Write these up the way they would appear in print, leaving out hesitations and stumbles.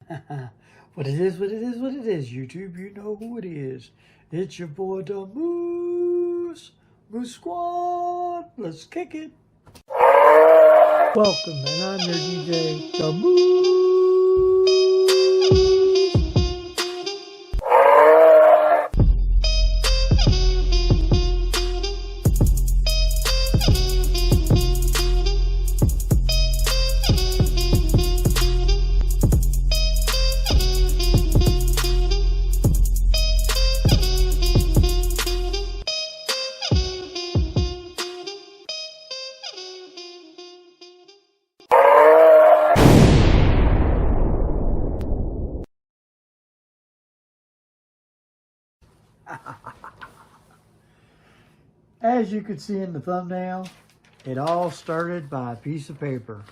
What it is, what it is, what it is, YouTube, you know who it is. It's your boy, the Moose Squad. Let's kick it. Welcome, and I'm your DJ, the Moose. As you can see in the thumbnail, it all started by a piece of paper.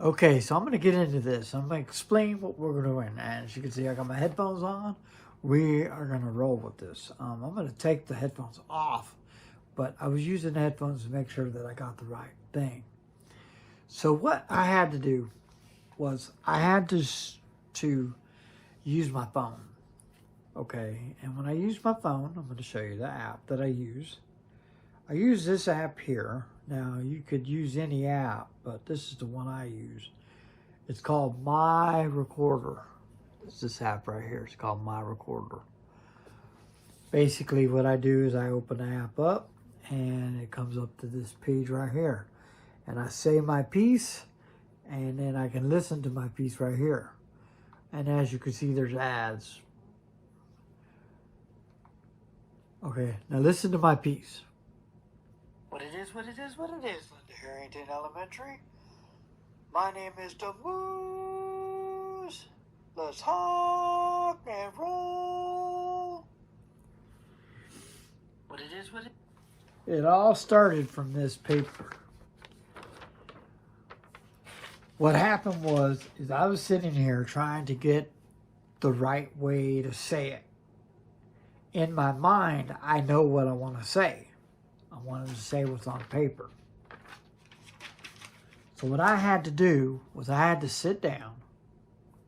Okay, so I'm going to get into this. I'm going to explain what we're doing. And as you can see, I got my headphones on. We are going to roll with this. I'm going to take the headphones off, but I was using the headphones to make sure that I got the right thing. So what I had to do was I had to use my phone. Okay, and when I use my phone, I'm going to show you the app that I use. I use this app here. Now, you could use any app, but this is the one I use. It's called My Recorder. It's this app right here. It's called My Recorder. Basically, what I do is I open the app up, and it comes up to this page right here. And I say my piece, and then I can listen to my piece right here. And as you can see, there's ads. Okay, now listen to my piece. What it is, what it is, what it is, Linda Harrington Elementary. My name is the Moose. Let's hawk and roll. What it is, what it is. It all started from this paper. What happened was, I was sitting here trying to get the right way to say it. In my mind, I know what I want to say. I wanted to say what's on paper. So what I had to do was I had to sit down,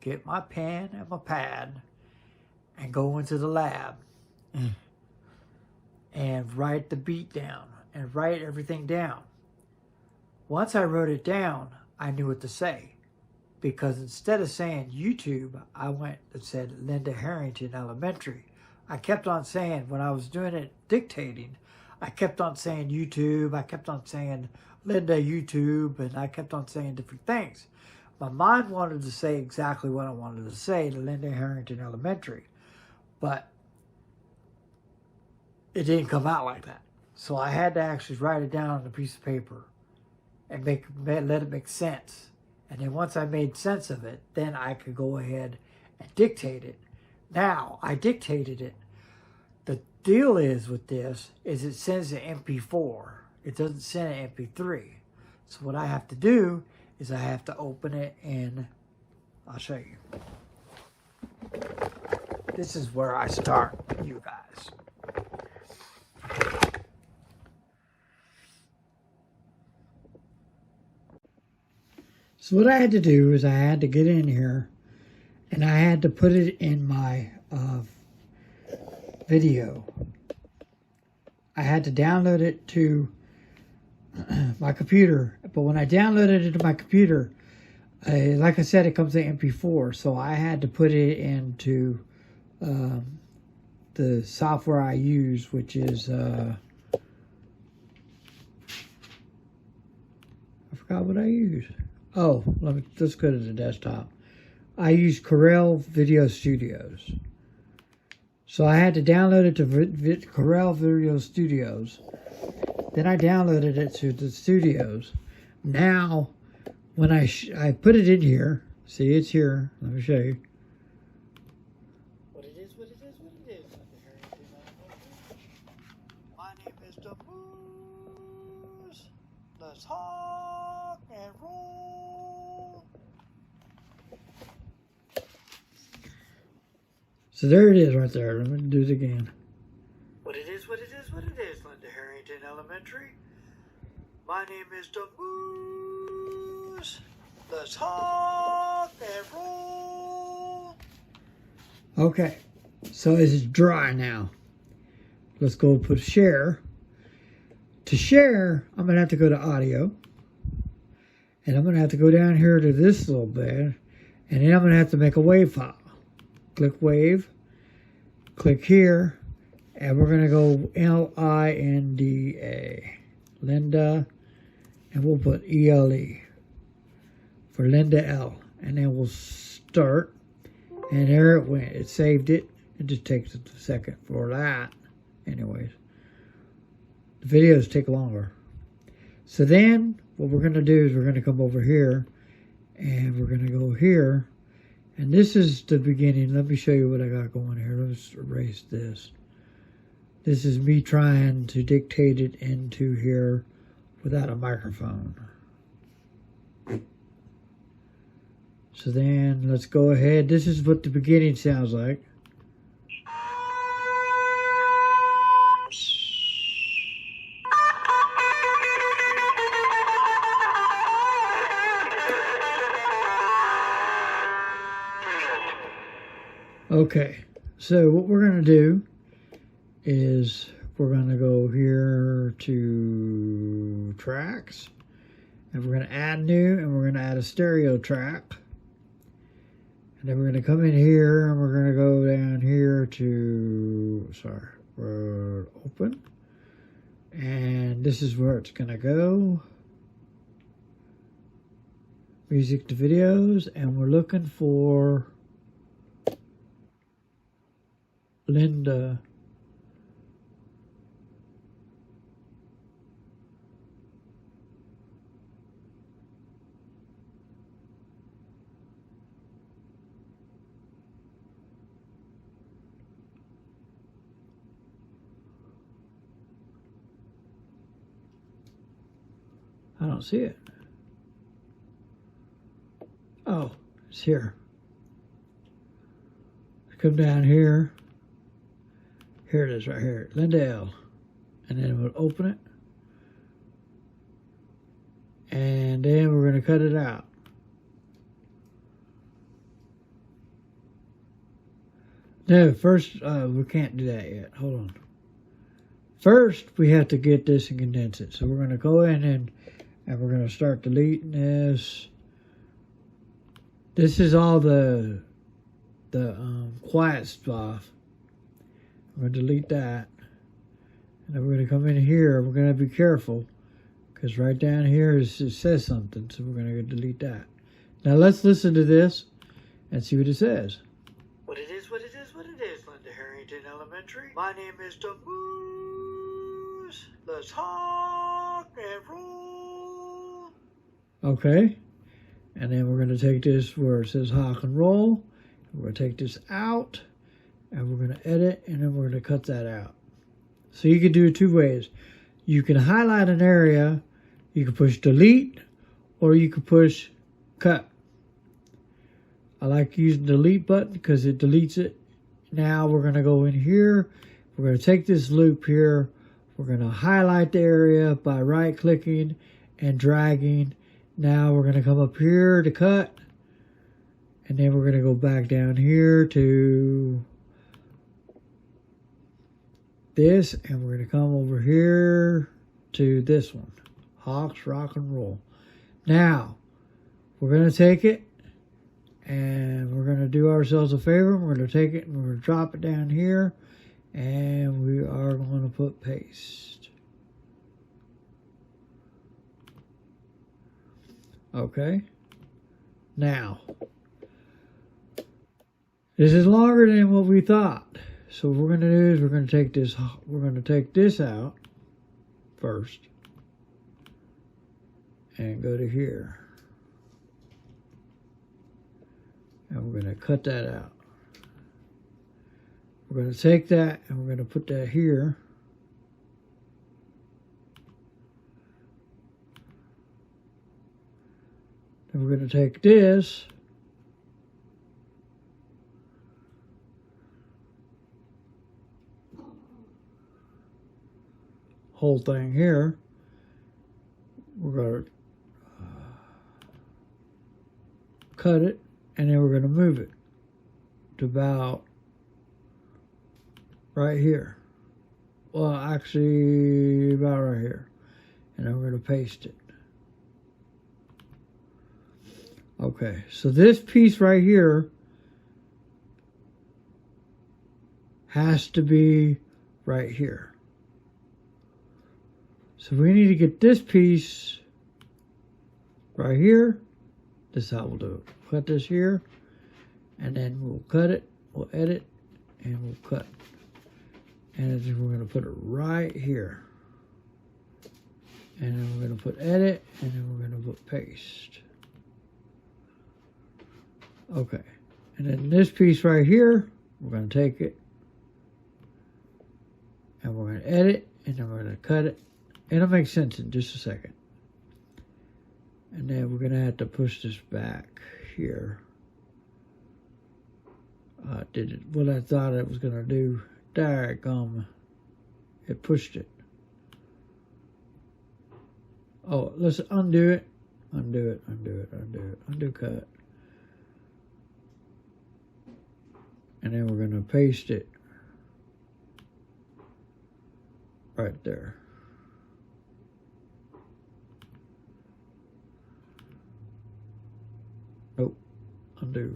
get my pen and my pad, and go into the lab and write the beat down and write everything down. Once I wrote it down, I knew what to say. Because instead of saying YouTube, I went and said Linda Harrington Elementary. I kept on saying, when I was doing it, dictating, I kept on saying YouTube, I kept on saying Linda YouTube, and I kept on saying different things. My mind wanted to say exactly what I wanted to say to Linda Harrington Elementary, but it didn't come out like that. So I had to actually write it down on a piece of paper and let it make sense. And then once I made sense of it, then I could go ahead and dictate it. Now, I dictated it. The deal is with this is it sends an MP4. It doesn't send an MP3. So what I have to do is I have to open it in, I'll show you. This is where I start, you guys. So what I had to do is I had to get in here and I had to put it in my video. I had to download it to my computer. But when I downloaded it to my computer, like I said, it comes in MP4. So I had to put it into the software I use, which is, I forgot what I use. Oh, let's go to the desktop. I use Corel Video Studios. So I had to download it to Corel Video Studios. Then I downloaded it to the studios. Now, when I put it in here, see it's here. Let me show you. What it is, what it is, what it is. My name is the Moose. Let's hawk and roll. So there it is right there. Let me do it again. What it is, what it is, what it is, Linda Harrington Elementary. My name is the Moose. Let's hawk Okay, so this is dry now. Let's go put share. To share, I'm going to have to go to audio. And I'm going to have to go down here to this little bit. And then I'm going to have to make a wave file. Click wave. Click here. And we're going to go L-I-N-D-A. Linda. And we'll put E-L-E. For Linda L. And then we'll start. And there it went. It saved it. It just takes a second for that. Anyways. The videos take longer. So then, what we're going to do is we're going to come over here. And we're going to go here. And this is the beginning. Let me show you what I got going here. Let's erase this. This is me trying to dictate it into here without a microphone. So then, let's go ahead. This is what the beginning sounds like. Okay, so what we're going to do is we're going to go here to tracks, and we're going to add new, and we're going to add a stereo track. And then we're going to come in here, and we're going to go down here to, road open. And this is where it's going to go. Music to videos, and we're looking for Linda. I don't see it. Oh, it's here. Come down here. Here it is right here, Linda L. And then we'll open it. And then we're going to cut it out. No, first, we can't do that yet. Hold on. First, we have to get this and condense it. So we're going to go in and we're going to start deleting this. This is all the quiet stuff. We're going to delete that. And then we're going to come in here. We're going to be careful. Because right down here it says something. So we're going to delete that. Now let's listen to this and see what it says. What it is, Linda Harrington Elementary. My name is the Moose. Let's hawk and roll. Okay. And then we're going to take this where it says hawk and roll. We're going to take this out. And we're going to edit, and then we're going to cut that out. So you can do it two ways. You can highlight an area, you can push delete, or you can push cut. I like using the delete button because it deletes it. Now we're going to go in here. We're going to take this loop here. We're going to highlight the area by right-clicking and dragging. Now we're going to come up here to cut. And then we're going to go back down here to this, and we're going to come over here to this one, Hawks Rock and Roll. Now, we're going to take it, and we're going to do ourselves a favor. We're going to take it, and we're going to drop it down here, and we are going to put paste. Okay. Now, this is longer than what we thought. So what we're going to do is we're going to take this out first and go to here. And we're going to cut that out. We're going to take that and we're going to put that here. Then we're going to take this whole thing here, we're going to cut it, and then we're going to move it to about right here. Well, actually, about right here. And then we're going to paste it. Okay, so this piece right here has to be right here. So we need to get this piece right here. This is how we'll do it. Cut this here, and then we'll cut it, we'll edit, and we'll cut. And then we're going to put it right here. And then we're going to put edit, and then we're going to put paste. Okay, and then this piece right here, we're going to take it, and we're going to edit, and then we're going to cut it. It'll make sense in just a second. And then we're going to have to push this back here. Did it what I thought it was going to do. Daggum. It pushed it. Oh, let's undo it. Undo it, undo it, undo it. Undo cut. And then we're going to paste it right there. Nope. Undo.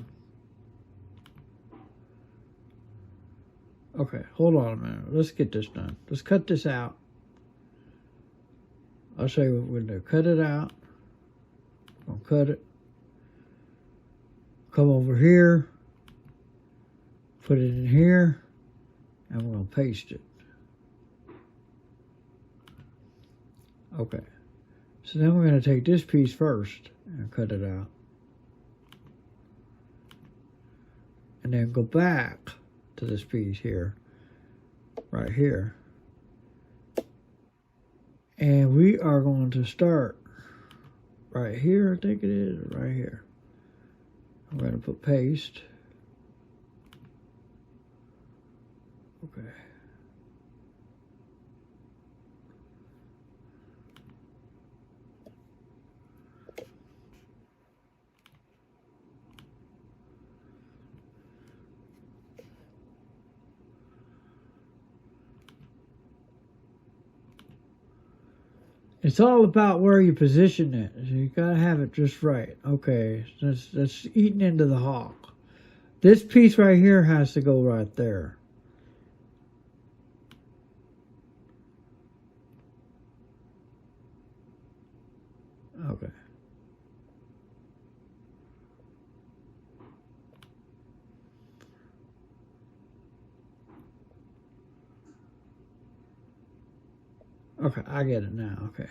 Okay, hold on a minute. Let's get this done. Let's cut this out. I'll show you what we're going to do. Cut it out. I'll cut it. Come over here. Put it in here. And we're going to paste it. Okay. So then we're going to take this piece first and cut it out. And then go back to this piece here, right here. And we are going to start right here, I think it is, right here. I'm going to put paste. Okay. It's all about where you position it. So you gotta have it just right. Okay, that's eating into the hawk. This piece right here has to go right there. Okay. Okay, I get it now. Okay.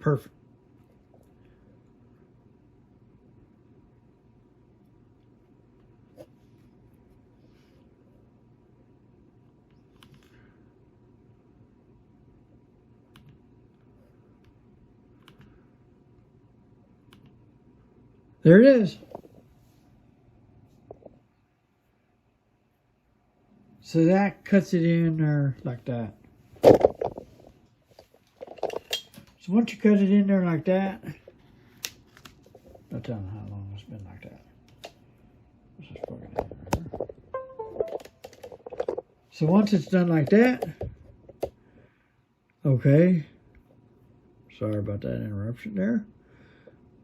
Perfect. There it is. So that cuts it in there like that. So once you cut it in there like that, I'll tell them how long it's been like that. Let's just plug it in there. So once it's done like that, okay. Sorry about that interruption there.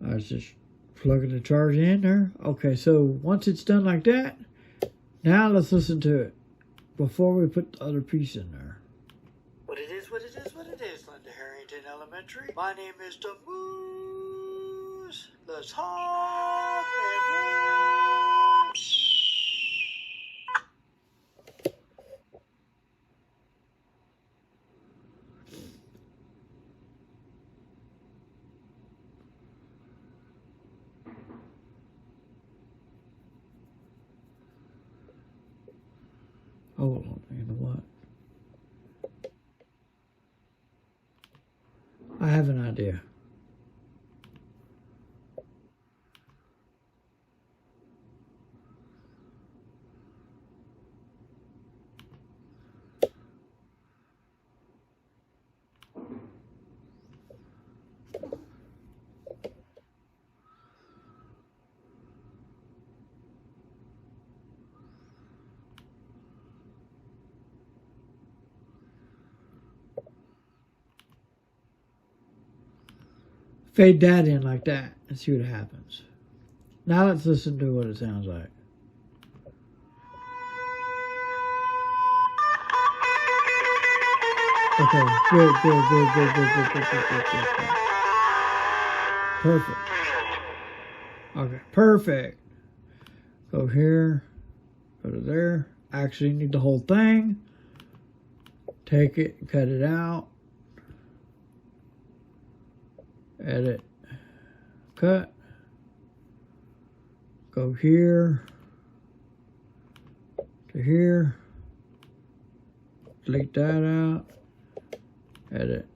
I was just plugging the charge in there. Okay, so once it's done like that, now let's listen to it before we put the other piece in there. What it is, what it is, what it is, Linda Harrington Elementary. My name is the Moose. Let's hop and roll. Hold on, you know what? I have an idea. Fade that in like that and see what happens. Now let's listen to what it sounds like. Okay, good. Perfect. Okay, perfect. Go here, go to there. Actually need the whole thing. Take it, cut it out. Edit, cut. Go here to here. Delete that out. Edit.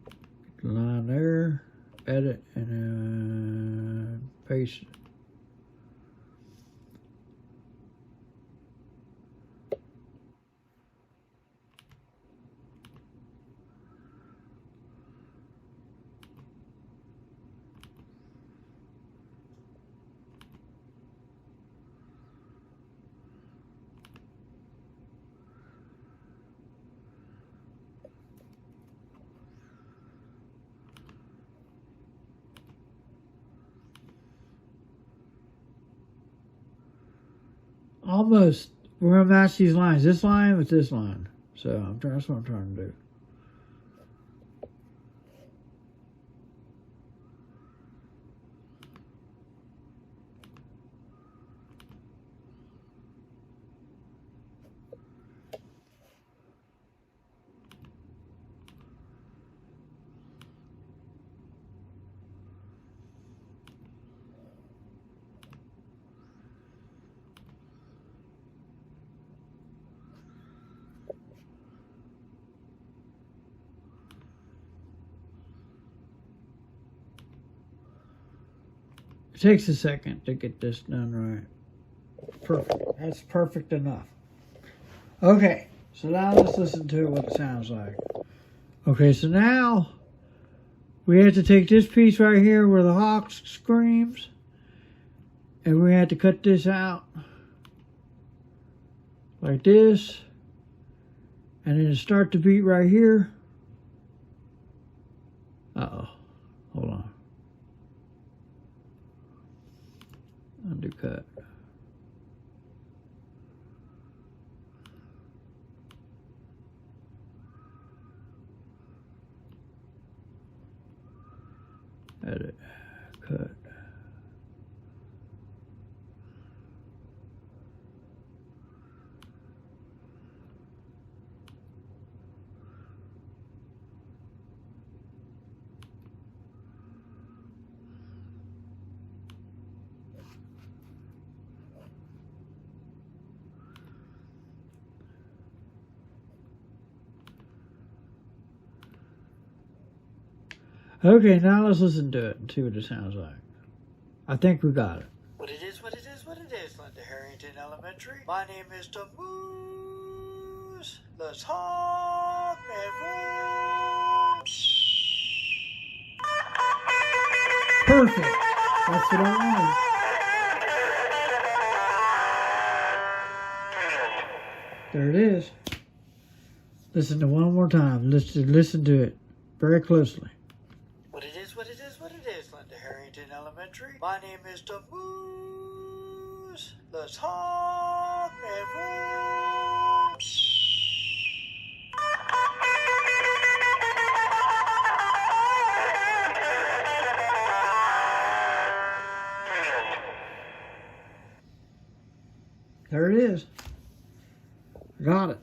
Get the line there. Edit and then paste it. Almost, we're gonna match these lines. This line with this line. So that's what I'm trying to do. It takes a second to get this done right. Perfect. That's perfect enough. Okay, so now let's listen to what it sounds like. Okay, so now we have to take this piece right here where the hawk screams, and we have to cut this out like this, and then start the beat right here. Uh-oh, hold on. Undo cut. Edit, cut. Okay, now let's listen to it and see what it sounds like. I think we got it. What it is, Linda Harrington Elementary. My name is the Moose. Let's hawk and roll. Perfect. That's what I wanted. There it is. Listen to one more time. Listen to it very closely. What it is, Linda Harrington Elementary. My name is the Moose. Let's hawk and roll. There it is. Got it.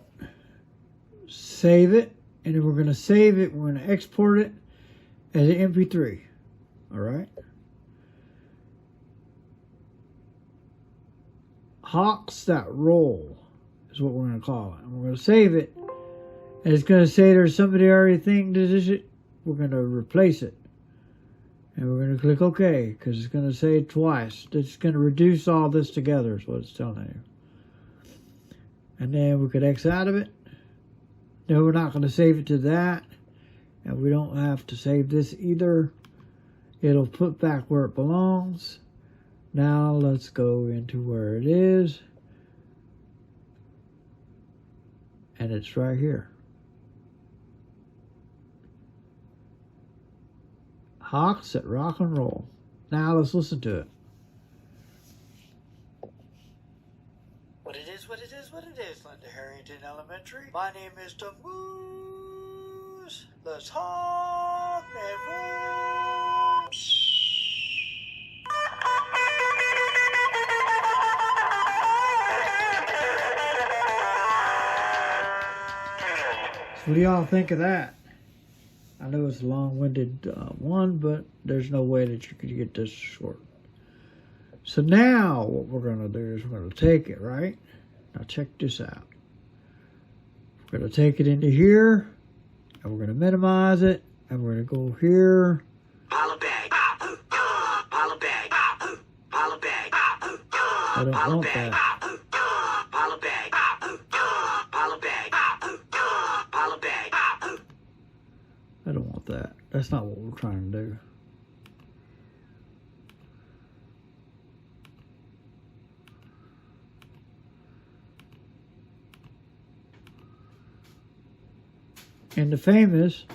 Save it, and then we're going to save it. We're going to export it as an MP3. All right. Hawks that roll is what we're going to call it. And we're going to save it. And it's going to say there's somebody already thinking this it. We're going to replace it. And we're going to click OK because it's going to say it twice. It's going to reduce all this together is what it's telling you. And then we could X out of it. No, we're not going to save it to that. And we don't have to save this either. It'll put back where it belongs. Now let's go into where it is. And it's right here. Hawks at rock and roll. Now let's listen to it. What it is, what it is, what it is, Linda Harrington Elementary. My name is the Moose. Let's hawk and roll. So what do y'all think of that? I know it's a long-winded one, but there's no way that you could get this short. So now what we're going to do is we're going to take it, right? Now check this out. We're going to take it into here, and we're going to minimize it, and we're going to go here. I don't want that. I don't want that. That's not what we're trying to do. In the famous,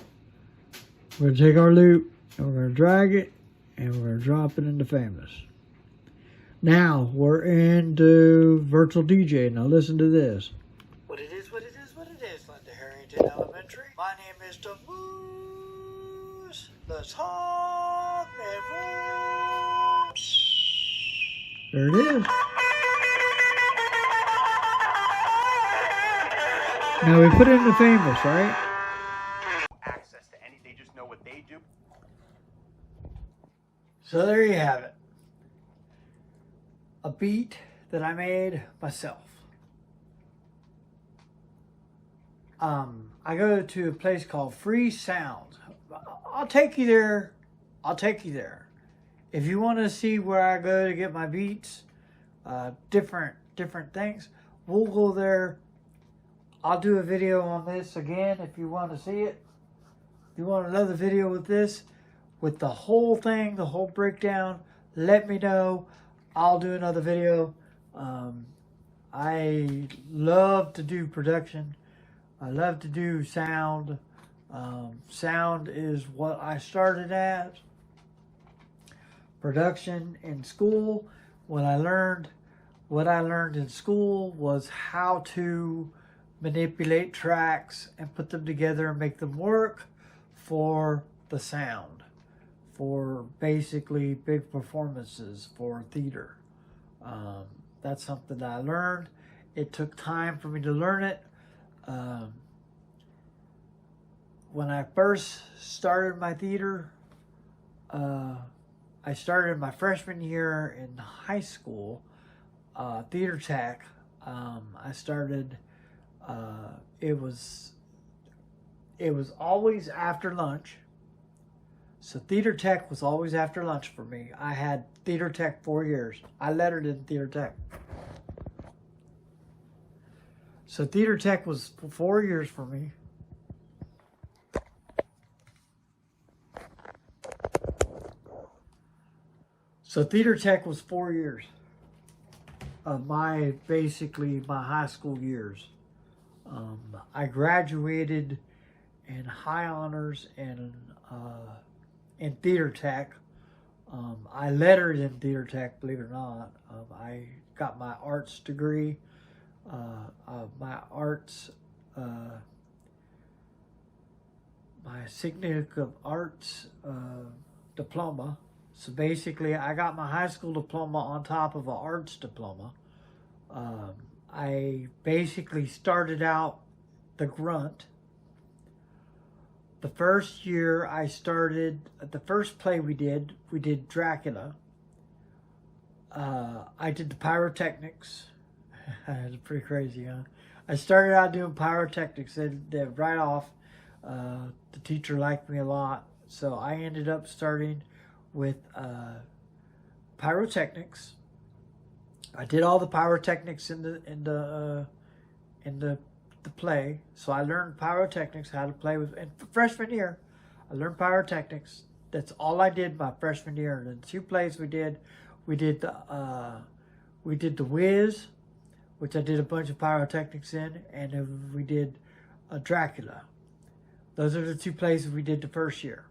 we're going to take our loop and we're going to drag it and we're going to drop it into famous. Now we're into virtual DJ. Now listen to this. What it is, what it is, what it is, Linda Harrington Elementary. My name is the Moose. Let's hawk and roll. There it is. Now we put it in the famous, right? Access to any, they just know what they do. So there you have it. A beat that I made myself. I go to a place called Free Sound. I'll take you there. I'll take you there. If you want to see where I go to get my beats, different things, we'll go there. I'll do a video on this again if you want to see it. If you want another video with this, with the whole thing, the whole breakdown, let me know. I'll do another video. I love to do production. I love to do sound. Sound is what I started at. Production in school. What I learned in school was how to manipulate tracks and put them together and make them work for the sound. For basically big performances for theater. That's something that I learned. It took time for me to learn it. When I first started my theater, I started my freshman year in high school, theater tech. I started, it was always after lunch. So theater tech was always after lunch for me. I had theater tech 4 years. I lettered in theater tech. So theater tech was 4 years for me. So theater tech was 4 years of basically my high school years. I graduated in high honors and in theater tech. I lettered in theater tech, believe it or not. I got my arts degree, my significant of arts diploma. So basically, I got my high school diploma on top of an arts diploma. I basically started out the grunt. The first year I started, the first play we did Dracula. I did the pyrotechnics. It's pretty crazy, huh? I started out doing pyrotechnics. They right off, the teacher liked me a lot. So I ended up starting with pyrotechnics. I did all the pyrotechnics in the play, so I learned pyrotechnics, how to play with. And freshman year, I learned pyrotechnics. That's all I did my freshman year. And the 2 plays we did the Wiz, which I did a bunch of pyrotechnics in, and then we did Dracula. Those are the 2 plays we did the first year.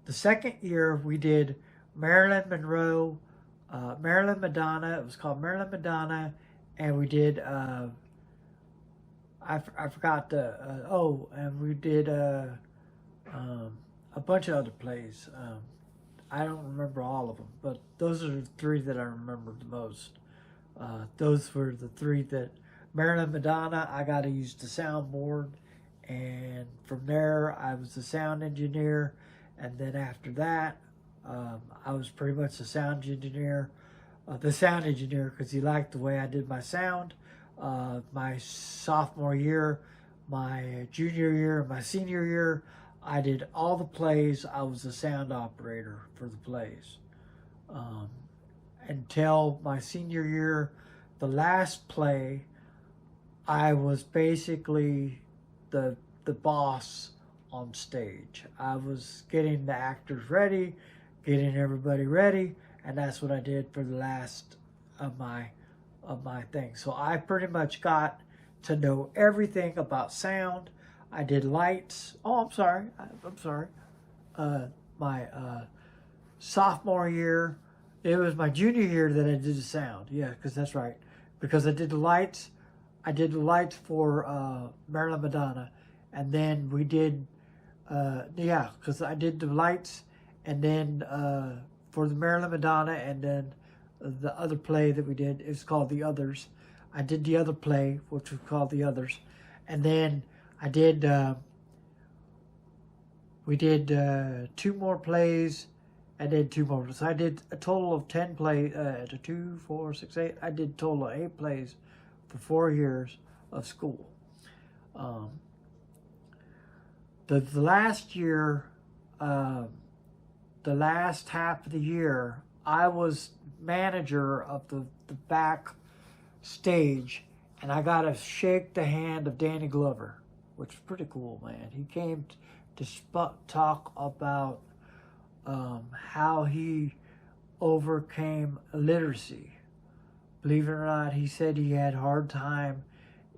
The second year we did Marilyn Monroe, Marilyn Madonna. It was called Marilyn Madonna, and we did I forgot the and we did a bunch of other plays. I don't remember all of them, but those are the three that I remember the most. Those were the three that Marilyn Madonna, I got to use the soundboard, and from there I was the sound engineer, and then after that I was pretty much the sound engineer because he liked the way I did my sound. My sophomore year, my junior year, and my senior year, I did all the plays. I was the sound operator for the plays. Until my senior year, the last play, I was basically the boss on stage. I was getting the actors ready, getting everybody ready, and that's what I did for the last of my thing. So I pretty much got to know everything about sound. I did lights. Oh, I'm sorry. My sophomore year, it was my junior year that I did the sound. Yeah, because that's right. Because I did the lights. I did the lights for Marilyn Madonna, and then we did because I did the lights, and then for the Marilyn Madonna, and then the other play that we did is called The Others. I did the other play, which was called The Others, and then I did. We did 2 more plays, and then 2 more. So I did a total of 10 plays. 2, 4, 6, 8. I did a total of 8 plays for 4 years of school. The last year, the last half of the year, I was manager of the back stage, and I got to shake the hand of Danny Glover, which was pretty cool, man. He came to talk about how he overcame illiteracy. Believe it or not, he said he had a hard time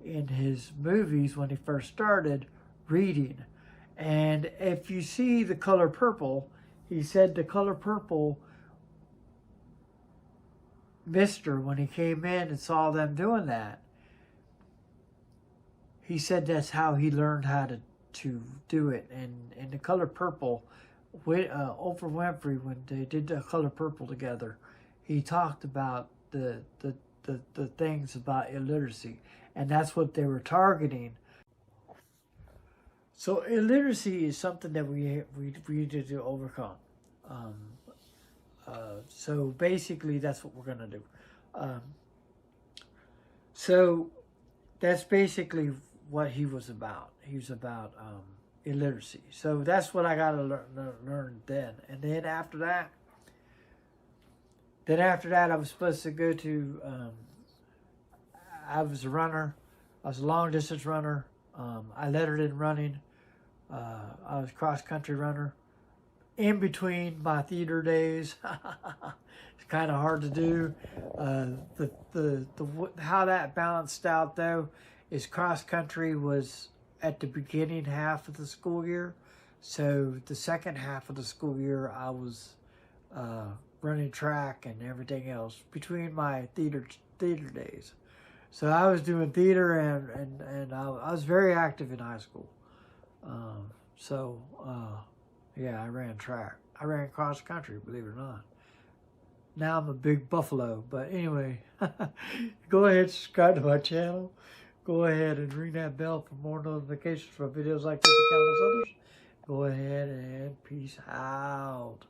in his movies when he first started reading. And if you see The Color Purple, he said The Color Purple, Mister, when he came in and saw them doing that, he said that's how he learned how to do it. And in The Color Purple, Oprah Winfrey, when they did The Color Purple together, he talked about the things about illiteracy, and that's what they were targeting. So illiteracy is something that we needed to overcome. So basically, that's what we're going to do. So that's basically what he was about. He was about illiteracy. So that's what I got to learn then. And then after that, I was supposed to go to, I was a runner. I was a long distance runner. I lettered in running. I was a cross country runner. In between my theater days, it's kind of hard to do. How that balanced out though is cross country was at the beginning half of the school year, so the second half of the school year I was running track and everything else between my theater days. So I was doing theater and I was very active in high school. Yeah, I ran track. I ran cross country, believe it or not. Now I'm a big buffalo, but anyway, go ahead, subscribe to my channel. Go ahead and ring that bell for more notifications for videos like this and countless others. Go ahead and peace out.